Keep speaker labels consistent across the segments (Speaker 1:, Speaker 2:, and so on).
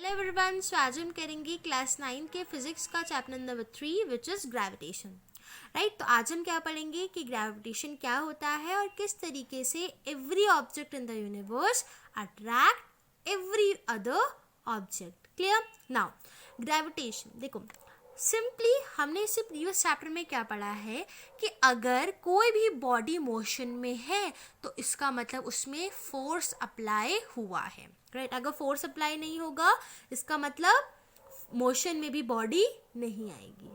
Speaker 1: Hello everyone, सो आज हम करेंगे क्लास 9 के फिजिक्स का chapter number 3 which is gravitation. Right, तो आज हम क्या पढ़ेंगे कि ग्रेविटेशन क्या होता है और किस तरीके से every object in the universe attract every other object. Clear? Now gravitation देखो, सिंपली हमने इसे प्रीवियस चैप्टर में क्या पढ़ा है कि अगर कोई भी बॉडी मोशन में है तो इसका मतलब उसमें फोर्स अप्लाई हुआ है। राइट, अगर फोर्स अप्लाई नहीं होगा इसका मतलब मोशन में भी बॉडी नहीं आएगी।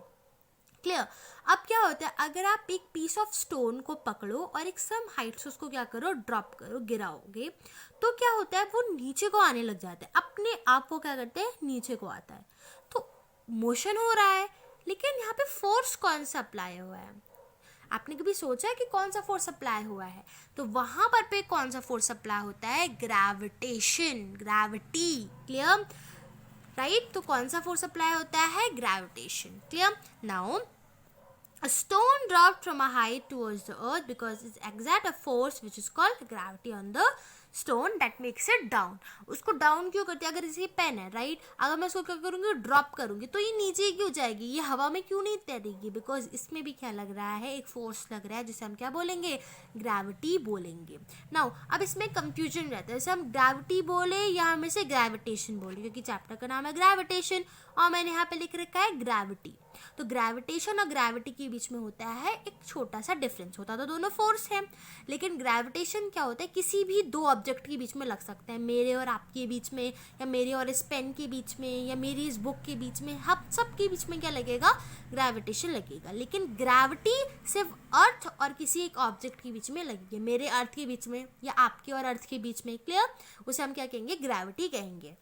Speaker 1: क्लियर? अब क्या होता है, अगर आप एक पीस ऑफ स्टोन को पकड़ो और एक सम हाइट से उसको क्या करो, ड्रॉप करो, गिराओगे, तो क्या होता है, वो नीचे को आने लग जाता है, अपने आप वो क्या करते हैं, नीचे को आता है। तो मोशन हो रहा है, लेकिन यहाँ पे फोर्स कौन सा अप्लाई हुआ है? आपने कभी सोचा है कि कौन सा फोर्स अप्लाई हुआ है? तो वहां पर पे कौन सा फोर्स अप्लाई होता है? Gravitation, gravity. क्लियर? राइट, तो कौन सा फोर्स अप्लाई होता है? Gravitation. Clear? Now a stone dropped from a height towards the earth because it exerts a force which is called gravity on the stone that makes it down. उसको down क्यों करती है? अगर इसे pen है, right, अगर मैं इसको क्या करूँगी, ड्रॉप करूँगी, तो ये नीचे क्यों जाएगी, ये हवा में क्यों नहीं तैरेगी? बिकॉज इसमें भी क्या लग रहा है, एक फोर्स लग रहा है जिसे हम क्या बोलेंगे, ग्रेविटी बोलेंगे। नाउ अब इसमें कंफ्यूजन रहता है, जैसे हम ग्रेविटी बोले या हम इसे ग्रेविटेशन बोले, क्योंकि चैप्टर का नाम है ग्रेविटेशन और मैंने यहाँ पे लिख रखा है ग्रेविटी। तो ग्रेविटेशन और ग्रेविटी के बीच में होता है एक छोटा सा डिफरेंस। होता तो दोनों फोर्स है, लेकिन ग्रेविटेशन क्या होता है, किसी भी दो ऑब्जेक्ट के बीच में लग सकता है, मेरे और आपके बीच में, या मेरे और इस पेन के बीच में, या मेरी इस बुक के बीच में, हम सब के बीच में क्या लगेगा, ग्रेविटेशन लगेगा। लेकिन ग्रेविटी सिर्फ अर्थ और किसी एक ऑब्जेक्ट के बीच में लगेगी, मेरे अर्थ के बीच में या आपके और अर्थ के बीच में। क्लियर? उसे हम क्या कहेंगे, ग्रेविटी कहेंगे।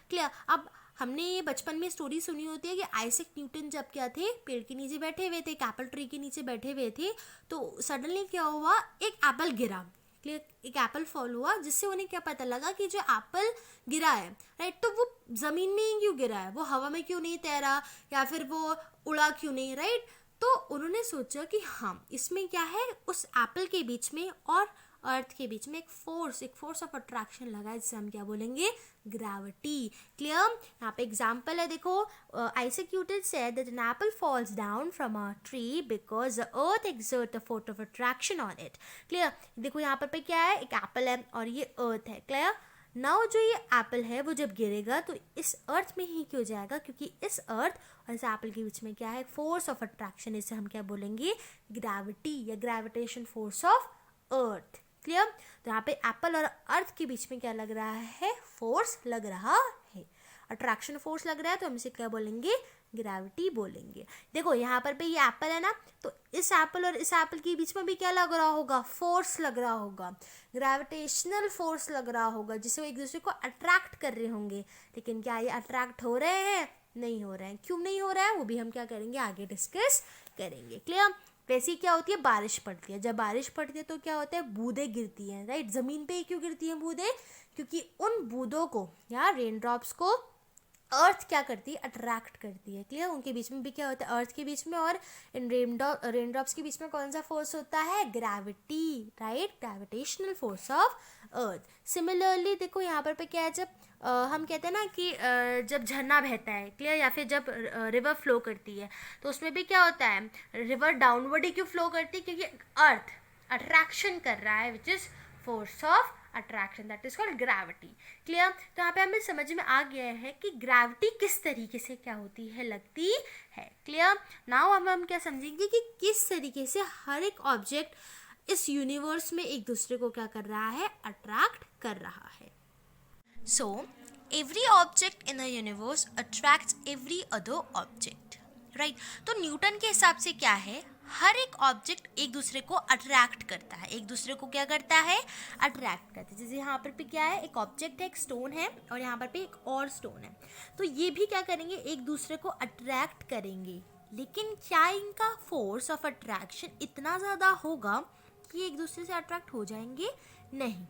Speaker 1: क्लियर? अब हमने ये बचपन में स्टोरी सुनी होती है कि आइजैक न्यूटन जब क्या थे, पेड़ के नीचे बैठे हुए थे, एक एप्पल ट्री के नीचे बैठे हुए थे, तो सडनली क्या हुआ, एक एप्पल गिरा। क्लियर? एक एप्पल फॉल हुआ, जिससे उन्हें क्या पता लगा कि जो एप्पल गिरा है, राइट, तो वो ज़मीन में ही क्यों गिरा है, वो हवा में क्यों नहीं तैरा, या फिर वो उड़ा क्यों नहीं, राइट। तो उन्होंने सोचा कि हाँ, इसमें क्या है, उस एप्पल के बीच में और अर्थ के बीच में एक फोर्स ऑफ अट्रैक्शन लगा है, जिसे हम क्या बोलेंगे, ग्रेविटी। क्लियर? यहाँ पे एग्जाम्पल है, देखो, Isaac Newton said that an apple falls down from a tree because the earth exert the force of attraction on it. Clear? देखो यहाँ पर पे क्या है, एक एप्पल है और ये अर्थ है। क्लियर? नाउ जो ये एप्पल है वो जब गिरेगा तो इस अर्थ में ही क्यों जाएगा, क्योंकि इस अर्थ और इस एप्पल के बीच में क्या है, फोर्स ऑफ अट्रैक्शन, इसे हम क्या बोलेंगे, ग्रेविटी या gravitation force of earth. Clear? तो यहाँ पे एप्पल और अर्थ के बीच में क्या लग रहा है, फोर्स लग रहा है, अट्रैक्शन फोर्स लग रहा है, तो हम इसे क्या बोलेंगे, ग्रेविटी बोलेंगे। देखो यहाँ पर पे ये एप्पल है ना, तो इस एप्पल और इस एप्पल के बीच में भी क्या लग रहा होगा, फोर्स लग रहा होगा, ग्रेविटेशनल फोर्स लग रहा होगा, जिससे वो एक दूसरे को अट्रैक्ट कर रहे होंगे। लेकिन क्या ये अट्रैक्ट हो रहे हैं? नहीं हो रहे हैं। क्यों नहीं हो रहा है, वो भी हम क्या करेंगे, आगे डिस्कस करेंगे। क्लियर? वैसे ही क्या होती है, बारिश पड़ती है, जब बारिश पड़ती है तो क्या होता है, बूंदें गिरती हैं, राइट। ज़मीन पे ही क्यों गिरती हैं बूंदें? क्योंकि उन बूंदों को या रेन ड्रॉप्स को अर्थ क्या करती है, अट्रैक्ट करती है। क्लियर? उनके बीच में भी क्या होता है, अर्थ के बीच में और इन रेन ड्रॉप्स के बीच में कौन सा फोर्स होता है, gravity, right, gravitational force of earth. Similarly देखो यहाँ पर पे क्या है, जब हम कहते हैं ना कि जब झरना बहता है, क्लियर, या फिर जब रिवर फ्लो करती है, तो उसमें भी क्या होता है, रिवर डाउनवर्ड ही क्यों फ्लो करती है, क्योंकि अर्थ अट्रैक्शन कर रहा है, which is force of attraction, that is called gravity. Clear? तो यहाँ पे हमें समझ में आ गया है कि ग्रेविटी किस तरीके से क्या होती है, लगती है। क्लियर? नाउ हम क्या समझेंगे कि किस तरीके से हर एक ऑब्जेक्ट इस यूनिवर्स में एक दूसरे को क्या कर रहा है, अट्रैक्ट कर रहा है। So, every object in the universe attracts every other object, right? तो न्यूटन के हिसाब से क्या है, हर एक ऑब्जेक्ट एक दूसरे को अट्रैक्ट करता है, एक दूसरे को क्या करता है, अट्रैक्ट करता है। जैसे यहाँ पर भी क्या है, एक ऑब्जेक्ट है, एक स्टोन है, और यहाँ पर भी एक और स्टोन है, तो ये भी क्या करेंगे, एक दूसरे को अट्रैक्ट करेंगे। लेकिन क्या इनका फोर्स ऑफ अट्रैक्शन इतना ज़्यादा होगा कि एक दूसरे से अट्रैक्ट हो जाएंगे? नहीं,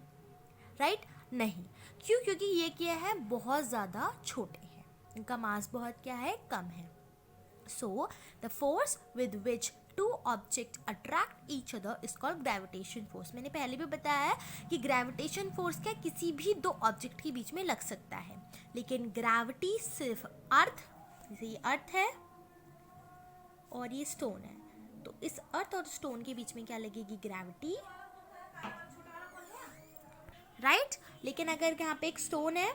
Speaker 1: राइट, नहीं। क्यों? क्योंकि ये क्या है, बहुत ज़्यादा छोटे हैं, इनका मास बहुत क्या है, कम है। So the force with which two object attract each other is called gravitation force. मैंने पहले भी बताया है कि ग्रेविटेशन फोर्स क्या किसी भी दो ऑब्जेक्ट के बीच में लग सकता है, लेकिन ग्रेविटी सिर्फ अर्थ, जैसे ये अर्थ है और ये स्टोन है, तो इस अर्थ और स्टोन के बीच में क्या लगेगी, ग्रेविटी, राइट। लेकिन अगर यहाँ पे एक स्टोन है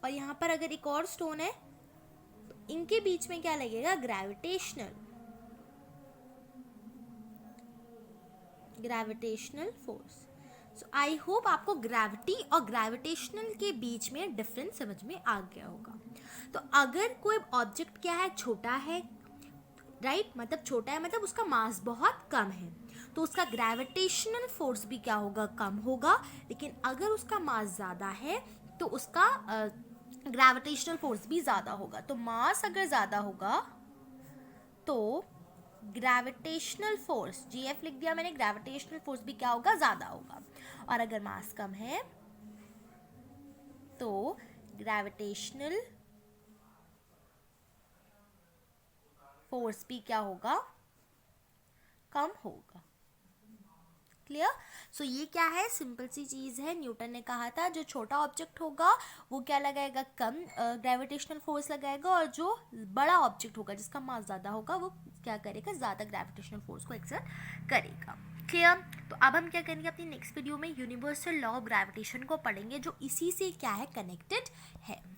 Speaker 1: और यहाँ पर अगर एक और स्टोन है, तो इनके बीच में क्या लगेगा, gravitational force. So I hope आपको ग्रेविटी और ग्रेविटेशनल के बीच में डिफरेंस समझ में आ गया होगा। तो अगर कोई ऑब्जेक्ट क्या है, छोटा है, राइट, मतलब छोटा है मतलब उसका मास बहुत कम है, तो उसका ग्रेविटेशनल फोर्स भी क्या होगा, कम होगा। लेकिन अगर उसका मास ज़्यादा है तो उसका ग्रेविटेशनल फोर्स भी ज़्यादा होगा। तो मास अगर ज़्यादा होगा तो ग्रेविटेशनल फोर्स, GF लिख दिया मैंने, ग्रेविटेशनल फोर्स भी क्या होगा, ज़्यादा होगा। और अगर मास कम है तो ग्रेविटेशनल फोर्स भी क्या होगा, कम होगा। क्लियर। सो ये क्या है, सिंपल सी चीज़ है। न्यूटन ने कहा था जो छोटा ऑब्जेक्ट होगा वो क्या लगाएगा, कम ग्रेविटेशनल फोर्स लगाएगा, और जो बड़ा ऑब्जेक्ट होगा जिसका मास ज़्यादा होगा वो क्या करेगा, ज़्यादा ग्रेविटेशनल फोर्स को एक्सर्ट करेगा। क्लियर। तो अब हम क्या करेंगे, अपनी नेक्स्ट वीडियो में यूनिवर्सल लॉ ऑफ ग्रेविटेशन को पढ़ेंगे, जो इसी से क्या है, कनेक्टेड है।